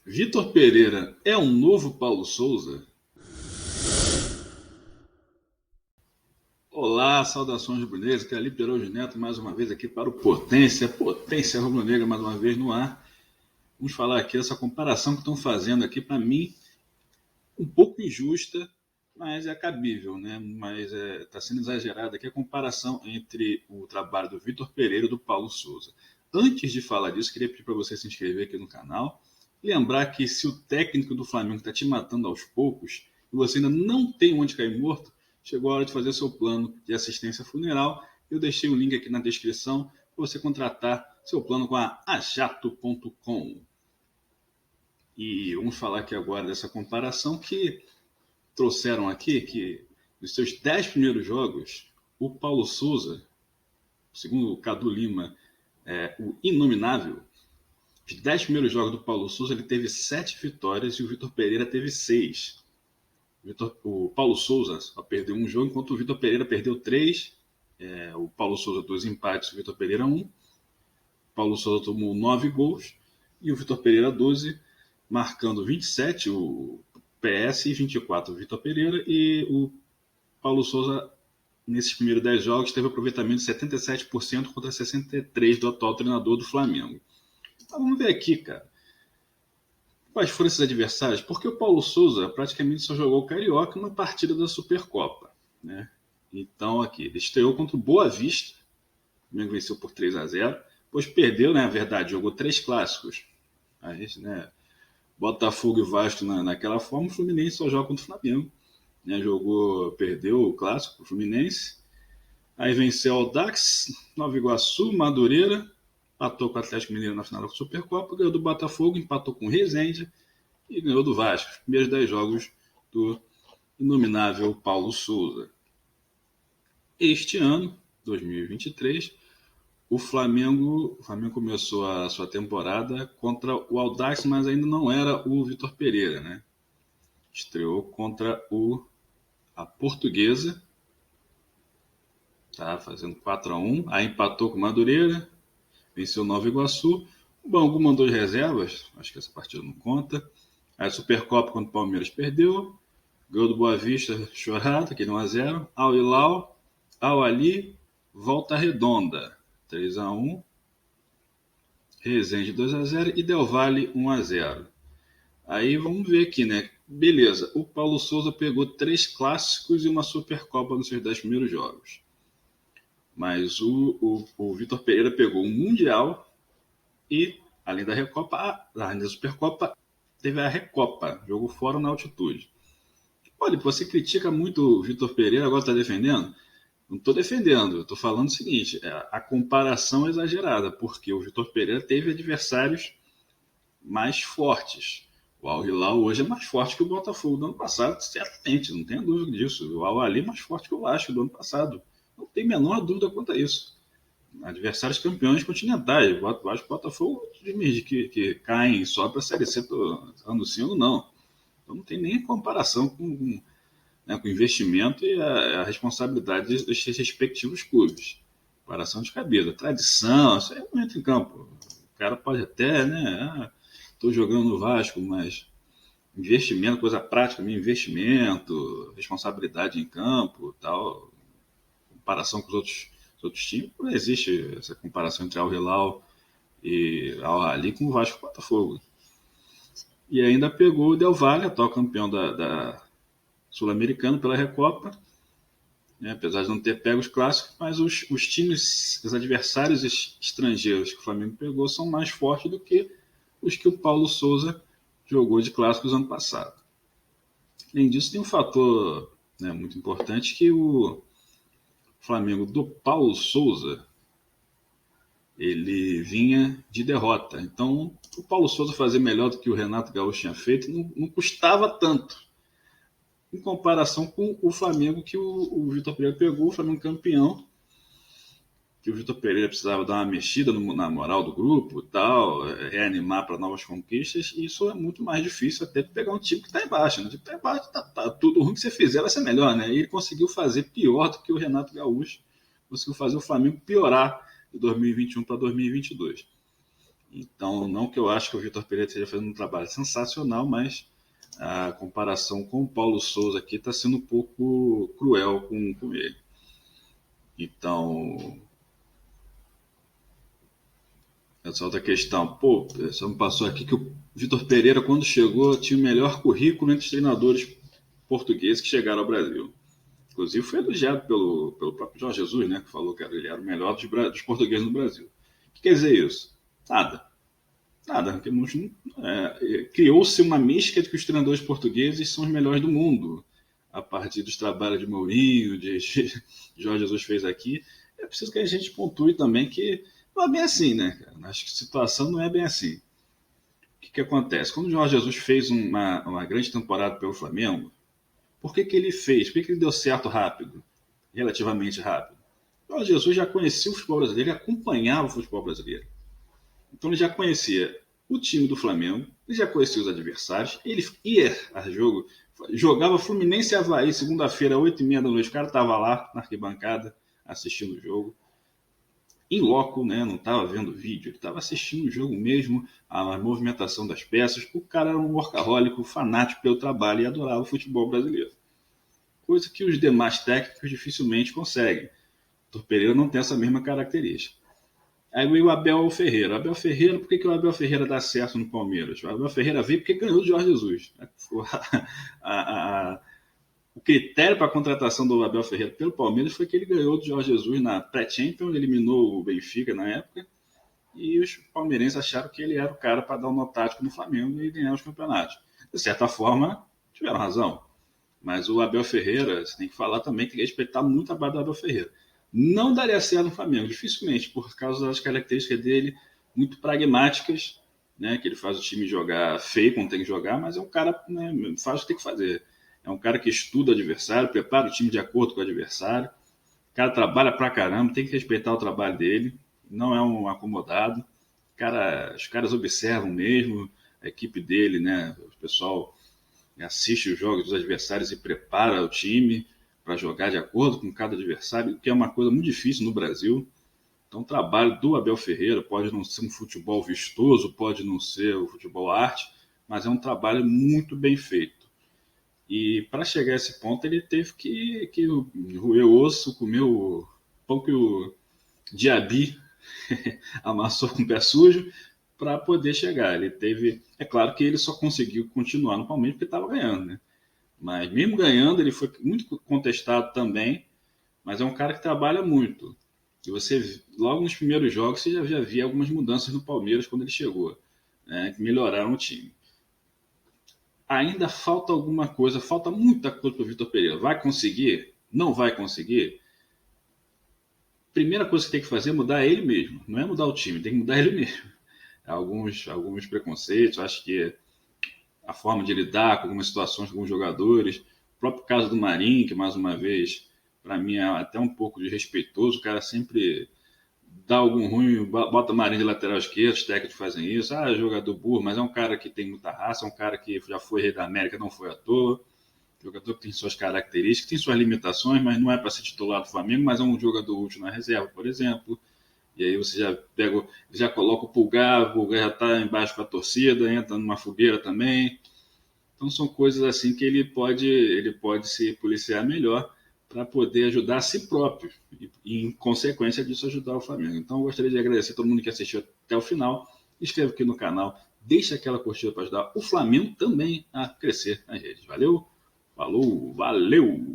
Vitor Pereira é um novo Paulo Souza? Olá, saudações rubro-negras, que é ali Perojo Neto mais uma vez aqui para o Potência Rubro-Negra mais uma vez no ar. Vamos falar aqui dessa comparação que estão fazendo aqui, para mim, um pouco injusta, mas é cabível, né? Mas está sendo exagerada aqui a comparação entre o trabalho do Vitor Pereira e do Paulo Souza. Antes de falar disso, queria pedir para você se inscrever aqui no canal. Lembrar que se o técnico do Flamengo está te matando aos poucos e você ainda não tem onde cair morto, chegou a hora de fazer seu plano de assistência funeral. Eu deixei o link aqui na descrição para você contratar seu plano com a ajato.com. E vamos falar aqui agora dessa comparação que trouxeram aqui, que nos seus 10 primeiros jogos, o Paulo Souza, segundo o Cadu Lima, o inominável, os 10 primeiros jogos do Paulo Souza, ele teve 7 vitórias e o Vitor Pereira teve 6. O Paulo Souza só perdeu um jogo, enquanto o Vitor Pereira perdeu 3. O Paulo Souza 2 empates, o Vitor Pereira 1. O Paulo Souza tomou 9 gols e o Vitor Pereira 12, marcando 27 o PS e 24 o Vitor Pereira. E o Paulo Souza, nesses primeiros 10 jogos, teve aproveitamento de 77% contra 63% do atual treinador do Flamengo. Então, vamos ver aqui, cara. Quais foram esses adversários? Porque o Paulo Souza praticamente só jogou o Carioca numa partida da Supercopa, né? Então, aqui, ele estreou contra o Boa Vista. O Flamengo venceu por 3-0. Depois perdeu, né? Na verdade, jogou 3 clássicos. Aí, né? Botafogo e Vasco naquela forma. O Fluminense só joga contra o Flamengo, né? Perdeu o clássico pro Fluminense. Aí venceu o Audax, Nova Iguaçu, Madureira, empatou com o Atlético Mineiro na final da Supercopa, ganhou do Botafogo, empatou com o Resende e ganhou do Vasco. Os primeiros 10 jogos do inominável Paulo Souza. Este ano, 2023, o Flamengo começou a sua temporada contra o Audax, mas ainda não era o Vitor Pereira, né? Estreou contra a Portuguesa, tá fazendo 4-1, aí empatou com o Madureira, venceu Nova Iguaçu. O Bangu mandou as reservas, acho que essa partida não conta. A Supercopa contra o Palmeiras perdeu. Ganhou do Boa Vista, chorada, aquele 1-0. Al Hilal, Al Ali, Volta Redonda, 3-1. Resende 2-0 e Del Valle 1-0. Aí vamos ver aqui, né? Beleza, o Paulo Souza pegou 3 clássicos e uma Supercopa nos seus 10 primeiros jogos. Mas o Vitor Pereira pegou um Mundial e, além da Recopa, além da Supercopa, teve a Recopa, jogo fora na altitude. Olha, você critica muito o Vitor Pereira, agora está defendendo? Não estou defendendo, eu estou falando o seguinte, a comparação é exagerada, porque o Vitor Pereira teve adversários mais fortes. O Al Hilal hoje é mais forte que o Botafogo do ano passado, certamente, não tenha dúvida disso. O Al Ali é mais forte que o Vasco do ano passado. Não tem a menor dúvida quanto a isso. Adversários campeões continentais. Vasco e Botafogo, times que caem só para a Série C ano sim ou não. Então não tem nem comparação com o investimento e a responsabilidade desses respectivos clubes. Comparação de cabelo. Tradição, isso aí não entra em campo. O cara pode até, né? Estou jogando no Vasco, mas investimento, coisa prática, investimento, responsabilidade em campo, tal, comparação com os outros times, não existe essa comparação entre Al Hilal e Al Ali com o Vasco e o Botafogo. E ainda pegou o Del Valle, atual campeão da Sul-Americano pela Recopa, né, apesar de não ter pego os clássicos, mas os times, os adversários estrangeiros que o Flamengo pegou são mais fortes do que os que o Paulo Souza jogou de clássicos ano passado. Além disso, tem um fator, né, muito importante, que o Flamengo do Paulo Souza, ele vinha de derrota. Então, o Paulo Souza fazer melhor do que o Renato Gaúcho tinha feito não custava tanto, em comparação com o Flamengo que o Vitor Pereira pegou, o Flamengo campeão, que o Vitor Pereira precisava dar uma mexida na moral do grupo e tal, reanimar para novas conquistas, e isso é muito mais difícil até de pegar um time que está embaixo. Né? O time que está embaixo, tá tudo ruim que você fizer vai ser melhor, né? E ele conseguiu fazer pior do que o Renato Gaúcho, conseguiu fazer o Flamengo piorar de 2021 para 2022. Então, não que eu acho que o Vitor Pereira esteja fazendo um trabalho sensacional, mas a comparação com o Paulo Souza aqui está sendo um pouco cruel com ele. Então, essa outra questão. Pô, só me passou aqui que o Vitor Pereira, quando chegou, tinha o melhor currículo entre os treinadores portugueses que chegaram ao Brasil. Inclusive foi elogiado pelo próprio Jorge Jesus, né, que falou que ele era o melhor dos portugueses no Brasil. O que quer dizer isso? Nada. Nada. Criou-se uma mística de que os treinadores portugueses são os melhores do mundo. A partir dos trabalhos de Mourinho, de Jorge Jesus fez aqui. É preciso que a gente pontue também que não é bem assim, né, cara? Acho que a situação não é bem assim. O que acontece? Quando o Jorge Jesus fez uma grande temporada pelo Flamengo, por que ele fez? Por que ele deu certo rápido? Relativamente rápido? O Jorge Jesus já conhecia o futebol brasileiro, ele acompanhava o futebol brasileiro. Então ele já conhecia o time do Flamengo, ele já conhecia os adversários, ele ia a jogo, jogava Fluminense e Avaí segunda-feira, 8h30 da noite, o cara estava lá na arquibancada assistindo o jogo, em loco, né? Não estava vendo vídeo, ele estava assistindo o jogo mesmo, a movimentação das peças. O cara era um workaholic, fanático pelo trabalho e adorava o futebol brasileiro. Coisa que os demais técnicos dificilmente conseguem. O Vitor Pereira não tem essa mesma característica. Aí veio o Abel Ferreira. Abel Ferreira, por que o Abel Ferreira dá certo no Palmeiras? O Abel Ferreira veio porque ganhou do Jorge Jesus. O critério para a contratação do Abel Ferreira pelo Palmeiras foi que ele ganhou do Jorge Jesus na pré-Champions, eliminou o Benfica na época, e os palmeirenses acharam que ele era o cara para dar um nó tático no Flamengo e ganhar os campeonatos. De certa forma, tiveram razão. Mas o Abel Ferreira, você tem que falar também, tem que respeitar muito a base do Abel Ferreira. Não daria certo no Flamengo, dificilmente, por causa das características dele muito pragmáticas, né, que ele faz o time jogar feio quando tem que jogar, mas é um cara, né, faz o que tem que fazer. É um cara que estuda o adversário, prepara o time de acordo com o adversário. O cara trabalha pra caramba, tem que respeitar o trabalho dele. Não é um acomodado. Os caras observam mesmo a equipe dele, né? O pessoal assiste os jogos dos adversários e prepara o time para jogar de acordo com cada adversário, que é uma coisa muito difícil no Brasil. Então, o trabalho do Abel Ferreira pode não ser um futebol vistoso, pode não ser o futebol arte, mas é um trabalho muito bem feito. E para chegar a esse ponto, ele teve que roer o osso, comer o pão que o Diaby amassou com o pé sujo para poder chegar. Ele teve. É claro que ele só conseguiu continuar no Palmeiras porque estava ganhando, né? Mas mesmo ganhando, ele foi muito contestado também. Mas é um cara que trabalha muito. E você, logo nos primeiros jogos, você já via algumas mudanças no Palmeiras quando ele chegou, né, que melhoraram o time. Ainda falta alguma coisa, falta muita coisa para o Vitor Pereira. Vai conseguir? Não vai conseguir? Primeira coisa que tem que fazer é mudar ele mesmo. Não é mudar o time, tem que mudar ele mesmo. Alguns preconceitos, acho que a forma de lidar com algumas situações com alguns jogadores. O próprio caso do Marinho, que mais uma vez, para mim, é até um pouco desrespeitoso. O cara sempre dá algum ruim, bota Marinho de lateral esquerdo, os técnicos fazem isso. Ah, jogador burro, mas é um cara que tem muita raça, é um cara que já foi rei da América, não foi à toa. Jogador que tem suas características, tem suas limitações, mas não é para ser titular do Flamengo, mas é um jogador útil na reserva, por exemplo. E aí você já coloca o Pulgar já está embaixo com a torcida, entra numa fogueira também. Então são coisas assim que ele pode se policiar melhor para poder ajudar a si próprio e, em consequência disso, ajudar o Flamengo. Então eu gostaria de agradecer a todo mundo que assistiu até o final. Inscreva aqui no canal, deixa aquela curtida para ajudar o Flamengo também a crescer nas redes. Valeu, falou, valeu!